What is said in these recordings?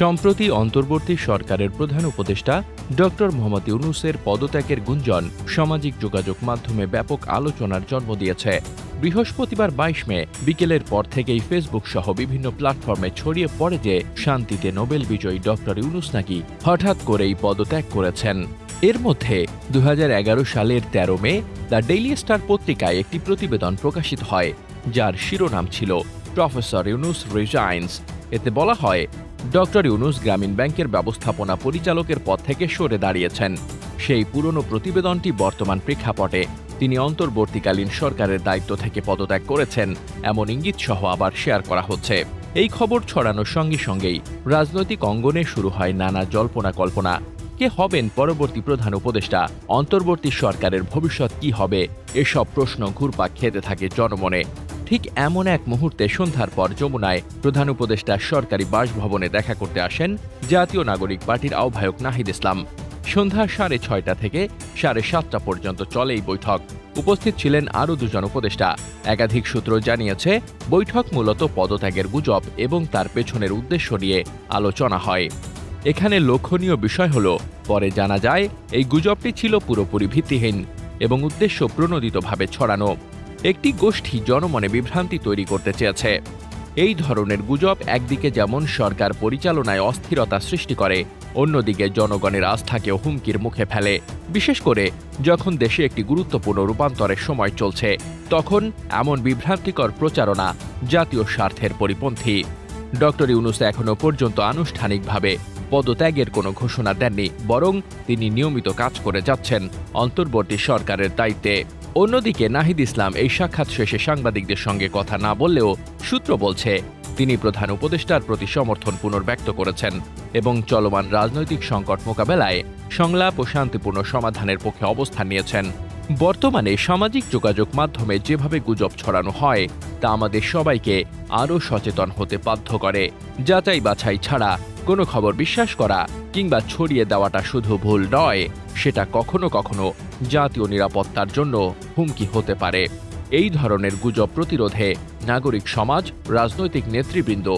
সম্প্রতি অন্তর্বর্তী সরকারের প্রধান উপদেষ্টা ডক্টর মোহাম্মদ ইউনূসের পদত্যাগের গুঞ্জন সামাজিক যোগাযোগ মাধ্যমে ব্যাপক আলোচনার জন্ম দিয়েছে। বৃহস্পতিবার ২২ মে বিকেলের পর থেকেই ফেসবুক সহ বিভিন্ন প্ল্যাটফর্মে ছড়িয়ে পড়ে যে শান্তিতে নোবেল বিজয়ী ডক্টর ইউনূস নাকি হঠাৎ করেই পদত্যাগ করেছেন। এর মধ্যে ২০১১ সালের ১৩ মে দ্য ডেইলি স্টার পত্রিকায় একটি প্রতিবেদন প্রকাশিত হয়, যার শিরোনাম ছিল প্রফেসর ইউনূস রিজাইনস। এতে বলা হয়, ডক্টর ইউনূস গ্রামীণ ব্যাংকের ব্যবস্থাপনা পরিচালকের পদ থেকে সরে দাঁড়িয়েছেন। সেই পুরনো প্রতিবেদনটি বর্তমান প্রেক্ষাপটে তিনি অন্তর্বর্তীকালীন সরকারের দায়িত্ব থেকে পদত্যাগ করেছেন এমন ইঙ্গিত সহ আবার শেয়ার করা হচ্ছে। এই খবর ছড়ানোর সঙ্গে সঙ্গেই রাজনৈতিক অঙ্গনে শুরু হয় নানা জল্পনা কল্পনা। কে হবেন পরবর্তী প্রধান উপদেষ্টা, অন্তর্বর্তী সরকারের ভবিষ্যৎ কি হবে, এসব প্রশ্ন ঘুরপাক খেতে থাকে জনমনে। ঠিক এমন এক মুহূর্তে সন্ধ্যার পর যমুনায় প্রধান উপদেষ্টা সরকারি বাসভবনে দেখা করতে আসেন জাতীয় নাগরিক পার্টির আহ্বায়ক নাহিদ ইসলাম। সন্ধ্যা 6:30 থেকে 7:30 পর্যন্ত চলে এই বৈঠক। উপস্থিত ছিলেন আরও দুজন উপদেষ্টা। একাধিক সূত্র জানিয়েছে, বৈঠক মূলত পদত্যাগের গুজব এবং তার পেছনের উদ্দেশ্য নিয়ে আলোচনা হয়। এখানে লক্ষণীয় বিষয় হল, পরে জানা যায় এই গুজবটি ছিল পুরোপুরি ভিত্তিহীন এবং উদ্দেশ্য প্রণোদিতভাবে ছড়ানো। একটি গোষ্ঠী জনমনে বিভ্রান্তি তৈরি করতে চেয়েছে। এই ধরনের গুজব একদিকে যেমন সরকার পরিচালনায় অস্থিরতা সৃষ্টি করে, অন্যদিকে জনগণের আস্থাকেও হুমকির মুখে ফেলে। বিশেষ করে যখন দেশে একটি গুরুত্বপূর্ণ রূপান্তরের সময় চলছে, তখন এমন বিভ্রান্তিকর প্রচারণা জাতীয় স্বার্থের পরিপন্থী। ডক্টর ইউনূস এখনও পর্যন্ত আনুষ্ঠানিকভাবে পদত্যাগের কোনো ঘোষণা দেননি, বরং তিনি নিয়মিত কাজ করে যাচ্ছেন অন্তর্বর্তী সরকারের দায়িত্বে। অন্যদিকে নাহিদ ইসলাম এই সাক্ষাৎ শেষে সাংবাদিকদের সঙ্গে কথা না বললেও সূত্র বলছে, তিনি প্রধান উপদেষ্টার প্রতি সমর্থন পুনর্ব্যক্ত করেছেন এবং চলমান রাজনৈতিক সংকট মোকাবেলায় সংলাপ ও শান্তিপূর্ণ সমাধানের পক্ষে অবস্থান নিয়েছেন। বর্তমানে সামাজিক যোগাযোগ মাধ্যমে যেভাবে গুজব ছড়ানো হয়, তা আমাদের সবাইকে আরও সচেতন হতে বাধ্য করে। যাচাই বাছাই ছাড়া কোনো খবর বিশ্বাস করা কিংবা ছড়িয়ে দেওয়াটা শুধু ভুল নয়, সেটা কখনো কখনো জাতীয় নিরাপত্তার জন্য হুমকি হতে পারে। এই ধরনের গুজব প্রতিরোধে নাগরিক সমাজ, রাজনৈতিক নেতৃবৃন্দ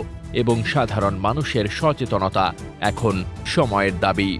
এবং সাধারণ মানুষের সচেতনতা এখন সময়ের দাবি।